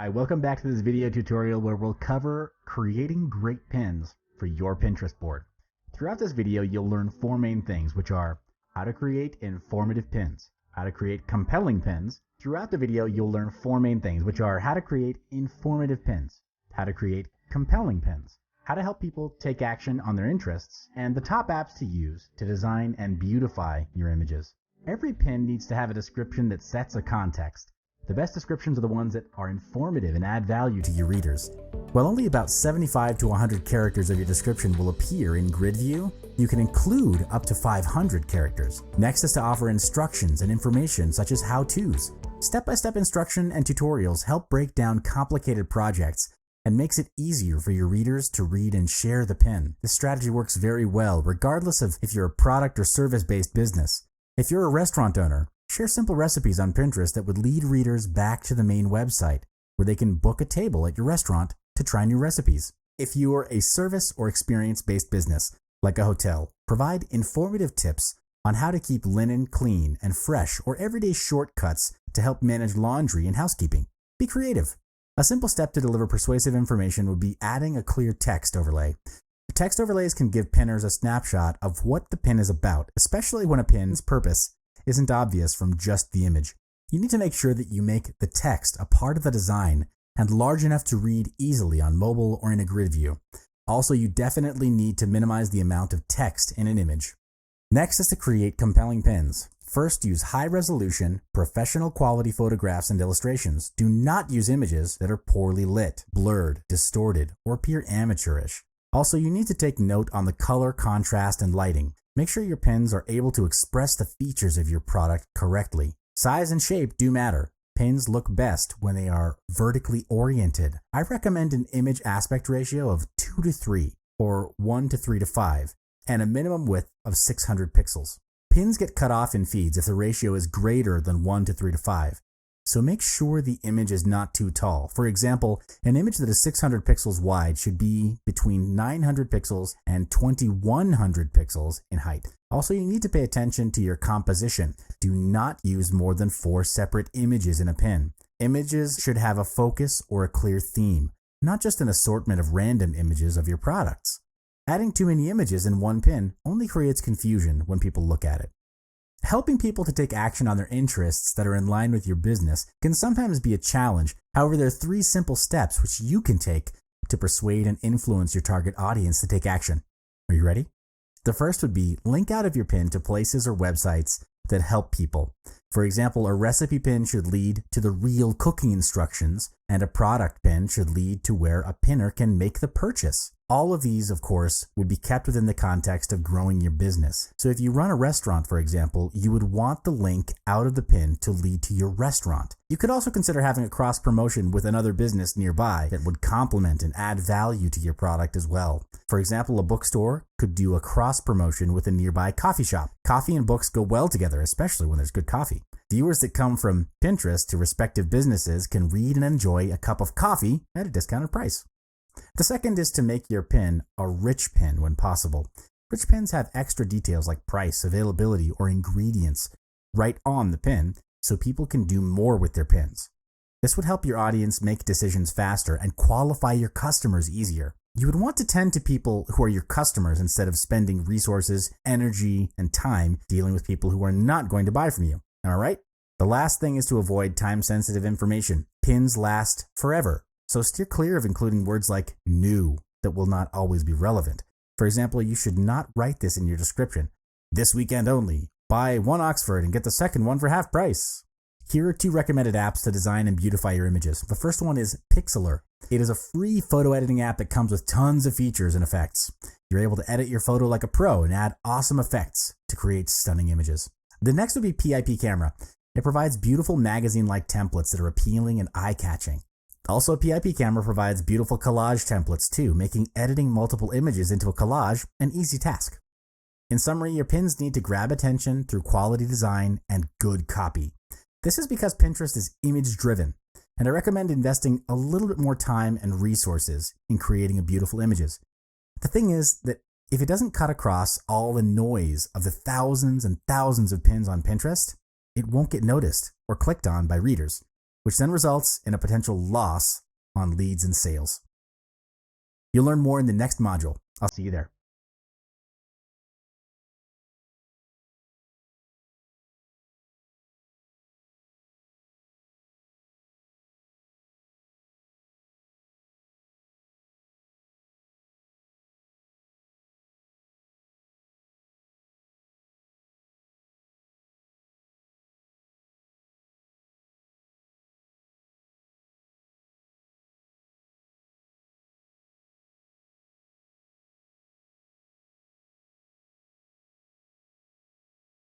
Hi, welcome back to this video tutorial where we'll cover creating great pins for your Pinterest board. Throughout this video, you'll learn four main things, which are how to create informative pins, how to create compelling pins. Throughout the video, you'll learn four main things, which are how to create informative pins, how to create compelling pins, how to help people take action on their interests, and the top apps to use to design and beautify your images. Every pin needs to have a description that sets a context. The best descriptions are the ones that are informative and add value to your readers. While only about 75 to 100 characters of your description will appear in grid view, you can include up to 500 characters. Next is to offer instructions and information such as how-tos. Step-by-step instruction and tutorials help break down complicated projects and makes it easier for your readers to read and share the pin. This strategy works very well regardless of if you're a product or service-based business. If you're a restaurant owner, share simple recipes on Pinterest that would lead readers back to the main website, where they can book a table at your restaurant to try new recipes. If you are a service or experience-based business, like a hotel, provide informative tips on how to keep linen clean and fresh or everyday shortcuts to help manage laundry and housekeeping. Be creative. A simple step to deliver persuasive information would be adding a clear text overlay. Text overlays can give pinners a snapshot of what the pin is about, especially when a pin's purpose isn't obvious from just the image. You need to make sure that you make the text a part of the design and large enough to read easily on mobile or in a grid view. Also, you definitely need to minimize the amount of text in an image. Next is to create compelling pins. First, use high-resolution, professional quality photographs and illustrations. Do not use images that are poorly lit, blurred, distorted, or appear amateurish. Also, you need to take note on the color, contrast, and lighting. Make sure your pins are able to express the features of your product correctly. Size and shape do matter. Pins look best when they are vertically oriented. I recommend an image aspect ratio of 2 to 3 or 1 to 3 to 5 and a minimum width of 600 pixels. Pins get cut off in feeds if the ratio is greater than 1 to 3 to 5. So make sure the image is not too tall. For example, an image that is 600 pixels wide should be between 900 pixels and 2100 pixels in height. Also, you need to pay attention to your composition. Do not use more than 4 separate images in a pin. Images should have a focus or a clear theme, not just an assortment of random images of your products. Adding too many images in one pin only creates confusion when people look at it. Helping people to take action on their interests that are in line with your business can sometimes be a challenge. However, there are 3 simple steps which you can take to persuade and influence your target audience to take action. Are you ready? The first would be link out of your pin to places or websites that help people. For example, a recipe pin should lead to the real cooking instructions, and a product pin should lead to where a pinner can make the purchase. All of these, of course, would be kept within the context of growing your business. So if you run a restaurant, for example, you would want the link out of the pin to lead to your restaurant. You could also consider having a cross promotion with another business nearby that would complement and add value to your product as well. For example, a bookstore could do a cross promotion with a nearby coffee shop. Coffee and books go well together, especially when there's good coffee. Viewers that come from Pinterest to respective businesses can read and enjoy a cup of coffee at a discounted price. The second is to make your pin a rich pin when possible. Rich pins have extra details like price, availability, or ingredients right on the pin, so people can do more with their pins. This would help your audience make decisions faster and qualify your customers easier. You would want to tend to people who are your customers instead of spending resources, energy, and time dealing with people who are not going to buy from you. All right? The last thing is to avoid time-sensitive information. Pins last forever. So steer clear of including words like new that will not always be relevant. For example, you should not write this in your description. This weekend only. Buy 1 Oxford and get the second one for half price. Here are 2 recommended apps to design and beautify your images. The first one is Pixlr. It is a free photo editing app that comes with tons of features and effects. You're able to edit your photo like a pro and add awesome effects to create stunning images. The next would be PIP Camera. It provides beautiful magazine-like templates that are appealing and eye-catching. Also, PIP Camera provides beautiful collage templates too, making editing multiple images into a collage an easy task. In summary, your pins need to grab attention through quality design and good copy. This is because Pinterest is image-driven, and I recommend investing a little bit more time and resources in creating beautiful images. The thing is that if it doesn't cut across all the noise of the thousands and thousands of pins on Pinterest, it won't get noticed or clicked on by readers. which then results in a potential loss on leads and sales. You'll learn more in the next module. I'll see you there.